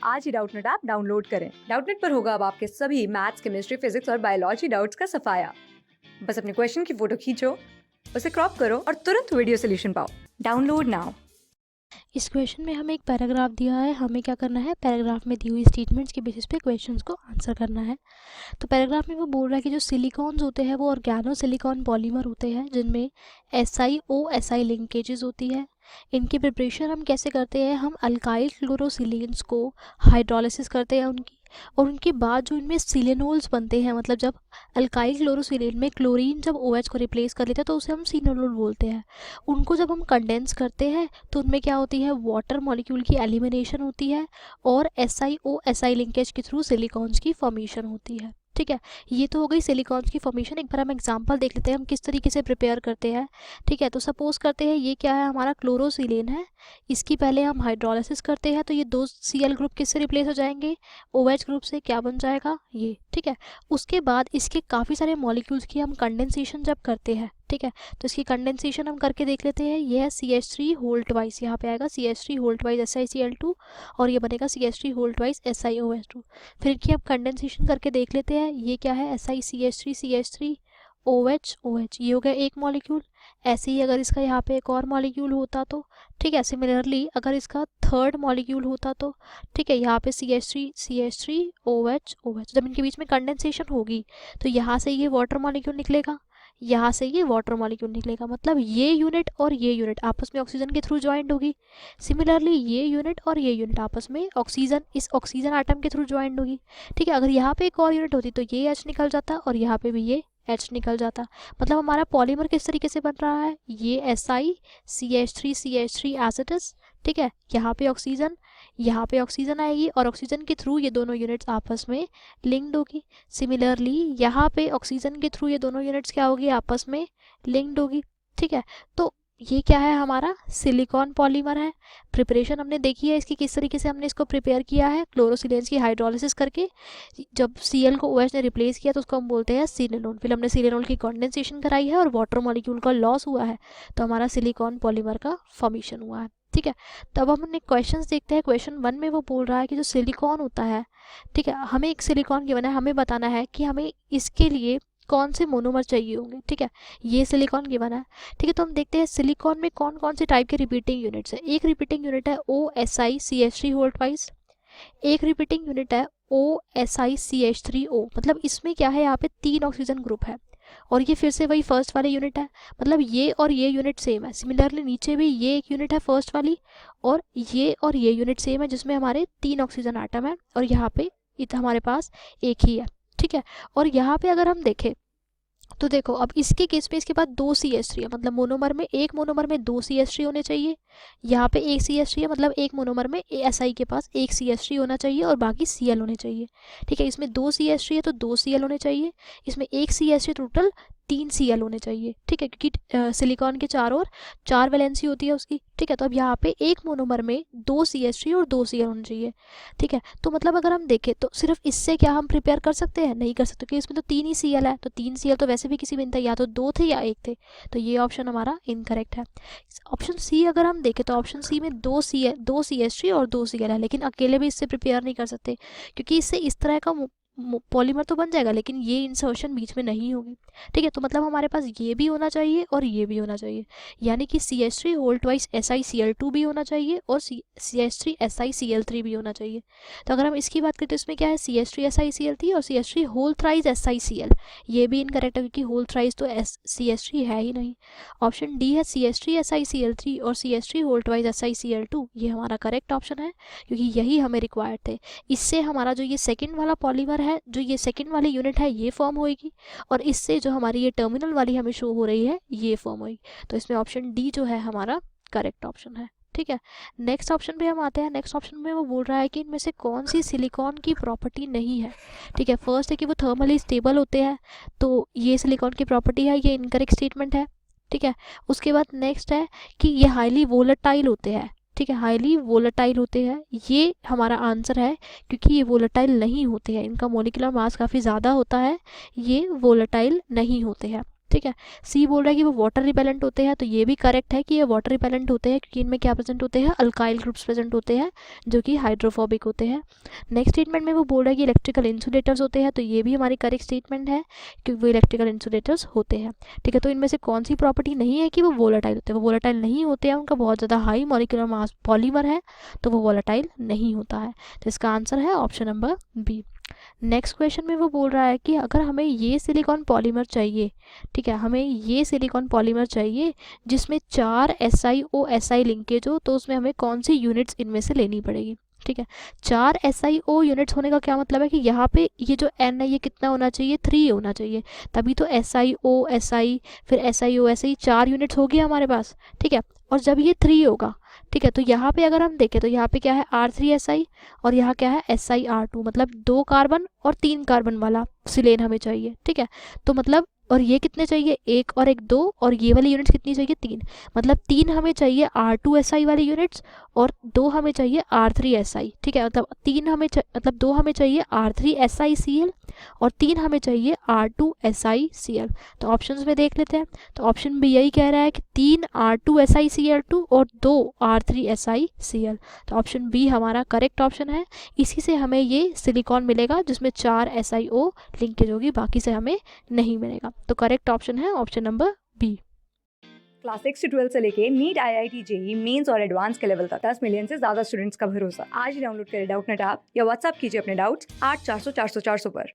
आज ही Doubtnut app download करें। Doubtnut पर होगा अब आपके सभी मैथ्स, केमिस्ट्री, फिजिक्स और बायोलॉजी डाउट्स का सफाया। बस अपने क्वेश्चन की फोटो खींचो, उसे क्रॉप करो और तुरंत वीडियो सोल्यूशन पाओ। Download now. इस क्वेश्चन में हमें एक पैराग्राफ दिया है, हमें क्या करना है, पैराग्राफ में दी हुई स्टेटमेंट्स के बेसिस पे क्वेश्चंस को आंसर करना है। तो पैराग्राफ में वो बोल रहा है कि जो सिलिकॉन्स होते हैं वो ऑर्गेनो सिलिकॉन पॉलीमर होते हैं जिनमें SiO-Si लिंकेजेस होती है। इनकी प्रिपरेशन हम कैसे करते हैं, हम अल्काइल क्लोरोसिलेन्स को हाइड्रोलिसिस करते हैं उनकी, और उनके बाद जो इनमें सिलेनोल्स बनते हैं, मतलब जब अल्काइल क्लोरोसिलेन में क्लोरीन जब OH को रिप्लेस कर लेता है तो उसे हम सिनोलोल बोलते हैं। उनको जब हम कंडेंस करते हैं तो उनमें क्या होती है, वाटर मॉलिक्यूल की एलिमिनेशन होती है और SiO-Si लिंकेज के थ्रू सिलिकॉन्स की फॉर्मेशन होती है। ठीक है, ये तो हो गई सिलिकॉन्स की फॉर्मेशन। एक बार हम एग्जांपल देख लेते हैं हम किस तरीके से प्रिपेयर करते हैं। ठीक है, तो सपोज करते हैं ये क्या है, हमारा क्लोरोसिलेन है, इसकी पहले हम हाइड्रोलिसिस करते हैं तो ये दो Cl ग्रुप किससे रिप्लेस हो जाएंगे, OH ग्रुप से। क्या बन जाएगा ये, ठीक है। उसके बाद इसके काफ़ी सारे मॉलिक्यूल्स की हम कंडेंसेशन जब करते हैं, ठीक है, तो इसकी कंडेंसेशन हम करके देख लेते हैं। ये है CH3 होल ट्वाइस, यहाँ पे आएगा CH3 होल ट्वाइस SiCl2 और ये बनेगा CH3 होल ट्वाइस SiOH2। फिर इनकी हम कंडेंसेशन करके देख लेते हैं। ये क्या है, SiCH3 CH3 OH OH, ये हो गया एक मॉलिक्यूल। ऐसे ही अगर इसका यहाँ पे एक और मॉलिक्यूल होता तो, ठीक है, सिमिलरली अगर इसका थर्ड मॉलिक्यूल होता तो, ठीक है, यहाँ पे CH3 OH OH। जब इनके बीच में कंडेंसेशन होगी तो यहाँ से ये वाटर मॉलिक्यूल निकलेगा, यहाँ से ये वाटर मॉलिक्यूल निकलेगा, मतलब ये यूनिट और ये यूनिट आपस में ऑक्सीजन के थ्रू ज्वाइंट होगी। सिमिलरली ये यूनिट और ये यूनिट आपस में ऑक्सीजन, इस ऑक्सीजन आटम के थ्रू ज्वाइंट होगी। ठीक है, अगर यहाँ पे एक और यूनिट होती तो ये H निकल जाता और यहाँ पे भी ये H निकल जाता। मतलब हमारा पॉलीमर किस तरीके से बन रहा है, ये SiCH3 एज इट इज। ठीक है, यहाँ पे ऑक्सीजन आएगी और ऑक्सीजन के थ्रू ये दोनों यूनिट्स आपस में लिंक्ड होगी। सिमिलरली यहाँ पे ऑक्सीजन के थ्रू ये दोनों यूनिट्स क्या होगी, आपस में लिंक्ड होगी। ठीक है, तो ये क्या है, हमारा सिलिकॉन पॉलीमर है। प्रिपरेशन हमने देखी है इसकी, किस तरीके से हमने इसको प्रिपेयर किया है, क्लोरोसिलेन्स की हाइड्रोलिसिस करके। जब Cl को OH ने रिप्लेस किया तो उसको हम बोलते हैं सिलिनोल। फिर हमने सिलिनोल की कंडेंसेशन कराई है और वाटर मॉलिक्यूल का लॉस हुआ है, तो हमारा सिलिकॉन पॉलीमर का फॉर्मेशन हुआ है। ठीक है, तो अब हम अपने क्वेश्चंस देखते हैं। क्वेश्चन 1 में वो बोल रहा है कि जो सिलिकॉन होता है, ठीक है, हमें एक सिलिकॉन गिवन है, हमें बताना है कि हमें इसके लिए कौन से मोनोमर चाहिए होंगे। ठीक है, ये सिलिकॉन गिवन है। ठीक है, तो हम देखते हैं सिलिकॉन में कौन कौन से टाइप के रिपीटिंग यूनिट्स है। एक रिपीटिंग यूनिट है OSiCH3 होल ट्वाइस, एक रिपीटिंग यूनिट है OSiCH3O। मतलब इसमें क्या है, यहाँ पे 3 ऑक्सीजन ग्रुप है और ये फिर से वही फर्स्ट वाली यूनिट है, मतलब ये और ये यूनिट सेम है। सिमिलरली नीचे भी ये एक यूनिट है फर्स्ट वाली और ये यूनिट सेम है जिसमें हमारे 3 ऑक्सीजन आटम है और यहाँ पे हमारे पास एक ही है। ठीक है, और यहाँ पे अगर हम देखें तो देखो अब इसके केस में इसके बाद 2 CH3 है, मतलब मोनोमर में, एक मोनोमर में 2 CH3 होने चाहिए। यहाँ पे एक CH3 है, मतलब एक मोनोमर में SI के पास एक CH3 होना चाहिए और बाकी Cl होने चाहिए। ठीक है, इसमें 2 CH3 है तो 2 Cl होने चाहिए, इसमें एक CH3 टोटल 3 Cl होने चाहिए। ठीक है, क्योंकि सिलिकॉन के चारों ओर 4 वैलेंसी होती है उसकी। ठीक है, तो अब यहाँ पे एक मोनोमर में 2 CH3 और 2 Cl होने चाहिए। ठीक है, तो मतलब अगर हम देखें तो सिर्फ इससे क्या हम प्रिपेयर कर सकते हैं, नहीं कर सकते, क्योंकि इसमें तो 3 ही Cl है, तो 3 Cl तो वैसे भी किसी में था, या तो 2 थे या 1 थे, तो ये ऑप्शन हमारा इनकरेक्ट है। ऑप्शन सी अगर हम देखें तो ऑप्शन सी में 2 CH3 और 2 Cl है, लेकिन अकेले भी इससे प्रिपेयर नहीं कर सकते क्योंकि इससे इस तरह का पॉलीमर तो बन जाएगा लेकिन ये इंसर्शन बीच में नहीं होगी। ठीक है, तो मतलब हमारे पास ये भी होना चाहिए और ये भी होना चाहिए, यानी कि CH3 होल ट्वाइस SiCl2 भी होना चाहिए और CH3 SiCl3 भी होना चाहिए। तो अगर हम इसकी बात करें तो इसमें क्या है, CH3 SiCl3 और CH3 होल थ्राइस SiCl, ये भी इनकरेक्ट है क्योंकि होल थ्राइस तो CH3 है ही नहीं। ऑप्शन डी है CH3 SiCl3 और CH3 होल ट्वाइस SiCl2, ये हमारा करेक्ट ऑप्शन है क्योंकि यही हमें रिक्वायर्ड थे। इससे हमारा जो ये सेकेंड वाला पॉलीमर है, जो ये सेकंड वाली यूनिट है, ये फॉर्म होएगी और इससे जो हमारी ये टर्मिनल वाली हमें शो हो रही है ये फॉर्म होगी। तो इसमें ऑप्शन डी जो है हमारा करेक्ट ऑप्शन है। ठीक है, नेक्स्ट ऑप्शन पे हम आते हैं। नेक्स्ट ऑप्शन में वो बोल रहा है कि इनमें से कौन सी सिलिकॉन की प्रॉपर्टी नहीं है। ठीक है, फर्स्ट है कि वो थर्मली स्टेबल होते हैं, तो ये सिलिकॉन की प्रॉपर्टी है, ये इनकरेक्ट स्टेटमेंट है। ठीक है, उसके बाद नेक्स्ट है कि ये हाईली वोलेटाइल होते हैं। ठीक है, हाईली वोलेटाइल होते हैं, ये हमारा आंसर है क्योंकि ये वोलेटाइल नहीं होते हैं, इनका मोलिकुलर मास काफ़ी ज़्यादा होता है, ये वोलेटाइल नहीं होते हैं। ठीक है। सी बोल रहा है कि वो वाटर रिपेलेंट होते हैं, तो ये भी करेक्ट है कि ये वाटर रिपेलेंट होते हैं, क्योंकि इनमें क्या प्रेजेंट होते हैं, अल्काइल ग्रुप्स प्रेजेंट होते हैं जो कि हाइड्रोफोबिक होते हैं। नेक्स्ट स्टेटमेंट में वो बोल रहा है कि इलेक्ट्रिकल इंसुलेटर्स होते हैं, तो ये भी हमारी करेक्ट स्टेटमेंट है क्योंकि वो इलेक्ट्रिकल इंसुलेटर्स होते हैं। ठीक है, तो इनमें से कौन सी प्रॉपर्टी नहीं है कि वो वोलेटाइल होते हैं, वो वोलेटाइल नहीं होते हैं, उनका बहुत ज़्यादा हाई मॉलिक्यूलर मास पॉलीमर है, तो वो वोलेटाइल नहीं होता है। तो इसका आंसर है option number B. Next question में वो बोल रहा है कि अगर हमें ये सिलिकॉन पॉलीमर चाहिए, ठीक है, हमें ये सिलिकॉन पॉलीमर चाहिए जिसमें 4 SiO लिंकेज हो, तो उसमें हमें कौन सी यूनिट्स इनमें से लेनी पड़ेगी। ठीक है, 4 SiO यूनिट्स होने का क्या मतलब है कि यहाँ पे ये जो N है ये कितना होना चाहिए, 3 होना चाहिए, तभी तो SiO Si फिर SiO Si 4 यूनिट्स होगी हमारे पास। ठीक है, और जब ये 3 होगा, ठीक है, तो यहाँ पे अगर हम देखें तो यहाँ पे क्या है R3Si और यहाँ क्या है SiR2, मतलब 2 कार्बन और 3 कार्बन वाला सिलेन हमें चाहिए। ठीक है, तो मतलब और ये कितने चाहिए, 1 और 1 2, और ये वाली यूनिट्स कितनी चाहिए, 3, मतलब 3 हमें चाहिए R2Si वाली यूनिट्स और 2 हमें चाहिए R3Si। ठीक है, मतलब 3 हमें मतलब 2 हमें चाहिए R3SiCl और 3 हमें चाहिए R2SiCl। तो ऑप्शंस में देख लेते हैं, तो ऑप्शन बी यही कह रहा है कि 3 R2SiCl2 और 2 R3SiCl, तो ऑप्शन बी हमारा करेक्ट ऑप्शन है। इसी से हमें ये सिलिकॉन मिलेगा जिसमें 4 SiO लिंकेज होगी, बाकी से हमें नहीं मिलेगा। तो करेक्ट ऑप्शन है ऑप्शन नंबर बी। क्लास 6 से 12 से लेके नीट, IIT, जेई मेंस और एडवांस के लेवल तक 10 मिलियन से ज्यादा स्टूडेंट्स का भरोसा। आज ही डाउनलोड करें डाउटनेट ऐप या व्हाट्सएप कीजिए अपने डाउट्स 8400 400 400 पर।